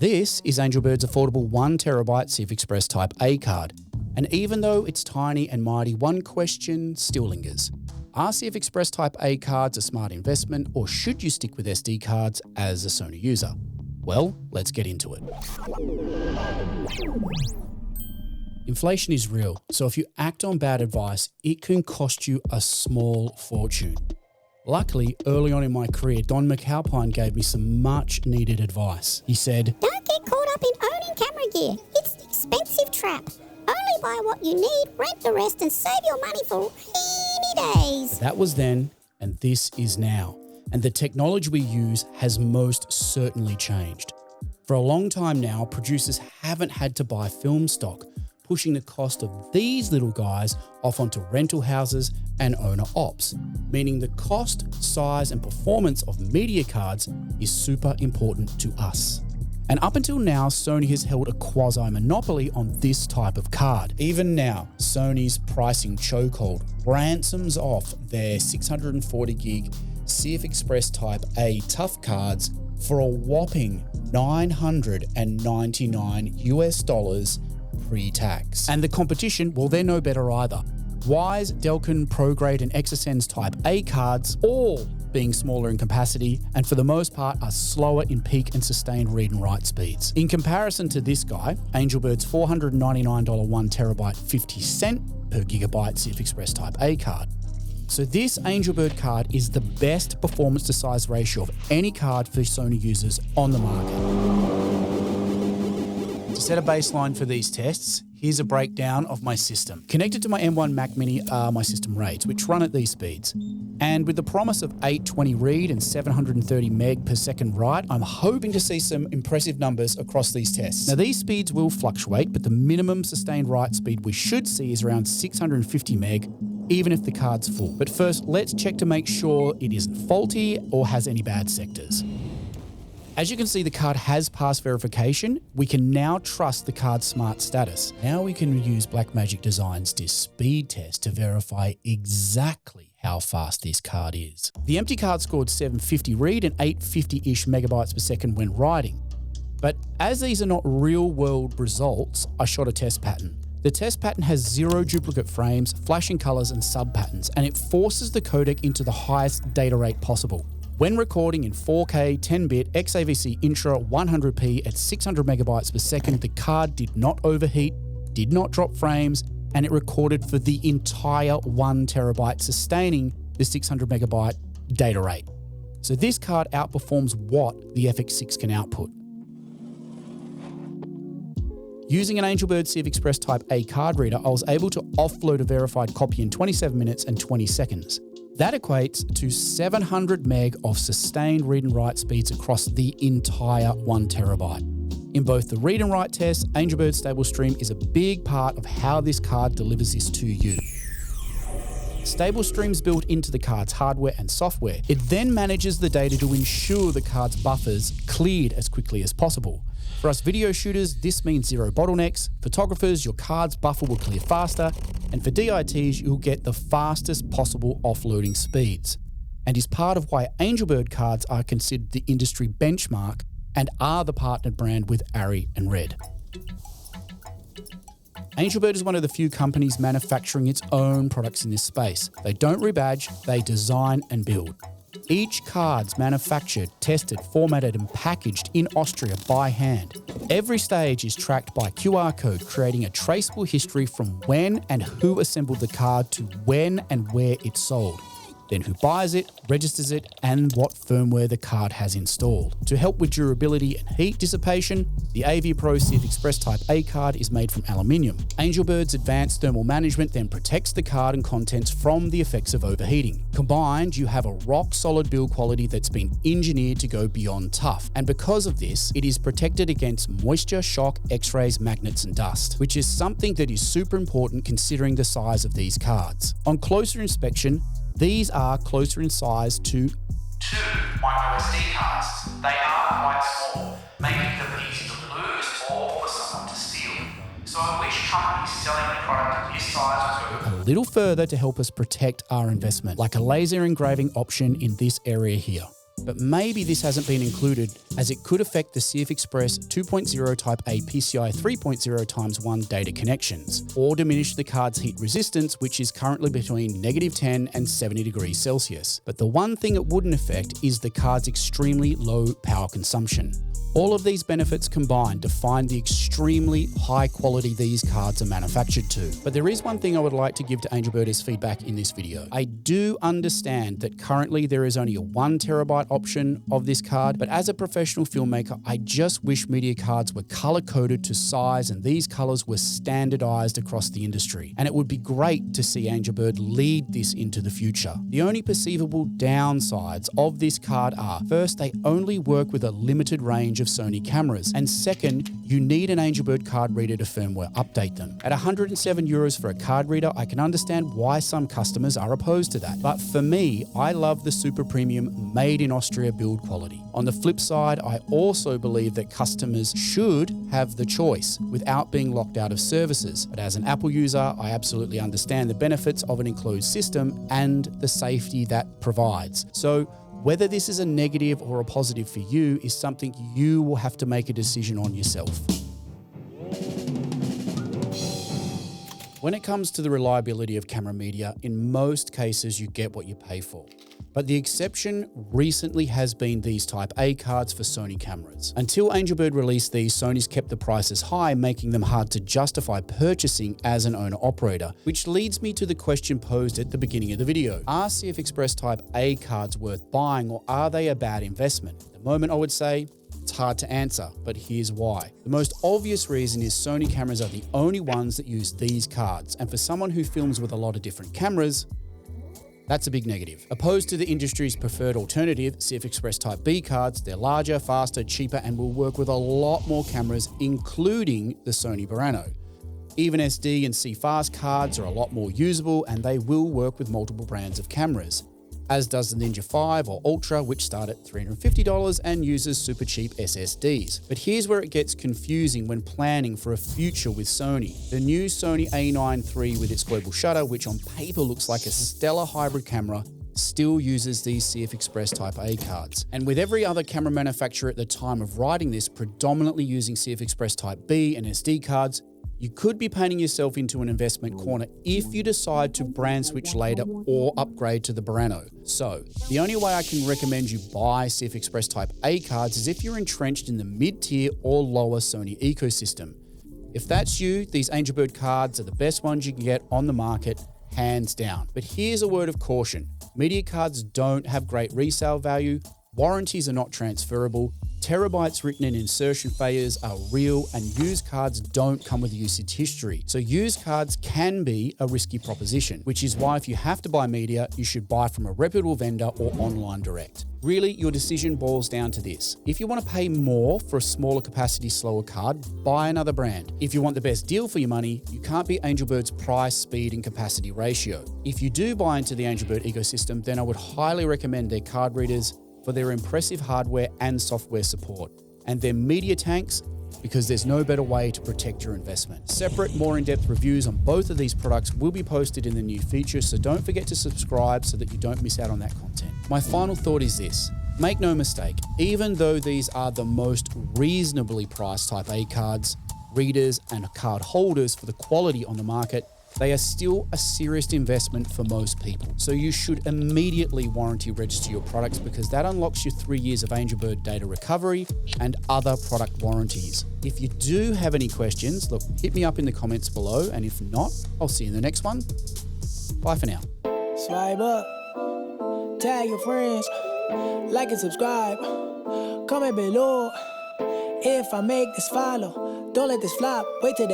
This is Angelbird's affordable 1TB CFexpress Type A card. And even though it's tiny and mighty, one question still lingers. Are CFexpress Type A cards a smart investment, or should you stick with SD cards as a Sony user? Well, let's get into it. Inflation is real, so if you act on bad advice, it can cost you a small fortune. Luckily, early on in my career, Don McAlpine gave me some much needed advice. He said, "Don't get caught up in owning camera gear. It's an expensive trap. Only buy what you need, rent the rest, and save your money for rainy days." That was then, and this is now. And the technology we use has most certainly changed. For a long time now, producers haven't had to buy film stock, pushing the cost of these little guys off onto rental houses and owner ops, meaning the cost, size, and performance of media cards is super important to us. And up until now, Sony has held a quasi-monopoly on this type of card. Even now, Sony's pricing chokehold ransoms off their 640GB CFexpress Type A tough cards for a whopping $999 pre-tax. And the competition, well, they're no better either. Wyze, Delkin, ProGrade, and Exosens Type A cards, all being smaller in capacity and for the most part are slower in peak and sustained read and write speeds. In comparison to this guy, Angelbird's $499 1TB 50¢ per gigabyte CFexpress Type A card. So this Angelbird card is the best performance to size ratio of any card for Sony users on the market. To set a baseline for these tests, here's a breakdown of my system. Connected to my M1 Mac Mini are my system RAIDs, which run at these speeds. And with the promise of 820 read and 730 meg per second write, I'm hoping to see some impressive numbers across these tests. Now these speeds will fluctuate, but the minimum sustained write speed we should see is around 650 meg, even if the card's full. But first, let's check to make sure it isn't faulty or has any bad sectors. As you can see, the card has passed verification. We can now trust the card's smart status. Now we can use Blackmagic Design's disk speed test to verify exactly how fast this card is. The empty card scored 750 read and 850-ish megabytes per second when writing. But as these are not real-world results, I shot a test pattern. The test pattern has 0 duplicate frames, flashing colors, and sub-patterns, and it forces the codec into the highest data rate possible. When recording in 4K 10-bit XAVC Intra 100p at 600 megabytes per second, the card did not overheat, did not drop frames, and it recorded for the entire 1TB, sustaining the 600 megabyte data rate. So this card outperforms what the FX6 can output. Using an Angelbird CFexpress Type A card reader, I was able to offload a verified copy in 27 minutes and 20 seconds. That equates to 700 meg of sustained read and write speeds across the entire 1TB. In both the read and write tests, Angelbird Stable Stream is a big part of how this card delivers this to you. Stable Stream's built into the card's hardware and software. It then manages the data to ensure the card's buffers cleared as quickly as possible. For us video shooters, this means 0 bottlenecks. Photographers, your card's buffer will clear faster. And for DITs, you'll get the fastest possible offloading speeds. And is part of why Angelbird cards are considered the industry benchmark and are the partnered brand with Arri and Red. Angelbird is one of the few companies manufacturing its own products in this space. They don't rebadge, they design and build. Each card's manufactured, tested, formatted and packaged in Austria by hand. Every stage is tracked by QR code, creating a traceable history from when and who assembled the card to when and where it's sold. Then who buys it, registers it, and what firmware the card has installed. To help with durability and heat dissipation, the AV Pro CFexpress Type A card is made from aluminium. Angelbird's advanced thermal management then protects the card and contents from the effects of overheating. Combined, you have a rock-solid build quality that's been engineered to go beyond tough. And because of this, it is protected against moisture, shock, X-rays, magnets, and dust, which is something that is super important considering the size of these cards. On closer inspection, these are closer in size to 2 microSD cards. They are quite small, making them easy to lose or for someone to steal. So I wish companies selling a product of this size would go a little further to help us protect our investment, like a laser engraving option in this area here. but maybe this hasn't been included as it could affect the CFexpress 2.0 Type A PCI 3.0 ×1 data connections, or diminish the card's heat resistance, which is currently between -10 and 70 degrees Celsius. But the one thing it wouldn't affect is the card's extremely low power consumption. All of these benefits combine to find the extremely high quality these cards are manufactured to. But there is one thing I would like to give to Angelbird as feedback in this video. I do understand that currently there is only a 1 terabyte option of this card, but as a professional filmmaker, I just wish media cards were color coded to size and these colors were standardized across the industry. And it would be great to see Angelbird lead this into the future. The only perceivable downsides of this card are, first, they only work with a limited range of Sony cameras, and second, you need an Angelbird card reader to firmware update them. At €107 for a card reader, I can understand why some customers are opposed to that. But for me, I love the super premium made in Austria build quality. On the flip side, I also believe that customers should have the choice without being locked out of services. But as an Apple user, I absolutely understand the benefits of an enclosed system and the safety that provides. So whether this is a negative or a positive for you is something you will have to make a decision on yourself. When it comes to the reliability of camera media, in most cases you get what you pay for. But the exception recently has been these Type A cards for Sony cameras. Until Angelbird released these, Sony's kept the prices high, making them hard to justify purchasing as an owner-operator, which leads me to the question posed at the beginning of the video. Are CFexpress Type A cards worth buying, or are they a bad investment? At the moment, I would say it's hard to answer, but here's why. The most obvious reason is Sony cameras are the only ones that use these cards, and for someone who films with a lot of different cameras, that's a big negative. Opposed to the industry's preferred alternative, CFexpress Type B cards, they're larger, faster, cheaper, and will work with a lot more cameras, including the Sony Burano. Even SD and CFast cards are a lot more usable, and they will work with multiple brands of cameras, as does the Ninja 5 or Ultra, which start at $350 and uses super cheap SSDs. But here's where it gets confusing when planning for a future with Sony. The new Sony A9 III with its global shutter, which on paper looks like a stellar hybrid camera, still uses these CFexpress Type A cards. And with every other camera manufacturer at the time of writing this predominantly using CFexpress Type B and SD cards, you could be painting yourself into an investment corner if you decide to brand switch later or upgrade to the Burano. So, the only way I can recommend you buy CFexpress Type A cards is if you're entrenched in the mid-tier or lower Sony ecosystem. If that's you, these Angelbird cards are the best ones you can get on the market, hands down. But here's a word of caution. Media cards don't have great resale value, warranties are not transferable, terabytes written in insertion failures are real, and used cards don't come with usage history. So used cards can be a risky proposition, which is why if you have to buy media, you should buy from a reputable vendor or online direct. Really, your decision boils down to this. If you want to pay more for a smaller capacity, slower card, buy another brand. If you want the best deal for your money, you can't beat Angelbird's price, speed, and capacity ratio. If you do buy into the Angelbird ecosystem, then I would highly recommend their card readers for their impressive hardware and software support, and their media tanks because there's no better way to protect your investment. Separate, more in-depth reviews on both of these products will be posted in the new feature, so don't forget to subscribe so that you don't miss out on that content. My final thought is this. Make no mistake, even though these are the most reasonably priced Type A cards, readers, and card holders for the quality on the market, they are still a serious investment for most people. So you should immediately warranty register your products because that unlocks your 3 years of Angelbird data recovery and other product warranties. If you do have any questions, look, hit me up in the comments below, and if not, I'll see you in the next one. Bye for now. Swipe up, tag your friends, like and subscribe, comment below. If I make this follow, don't let this flop, wait till the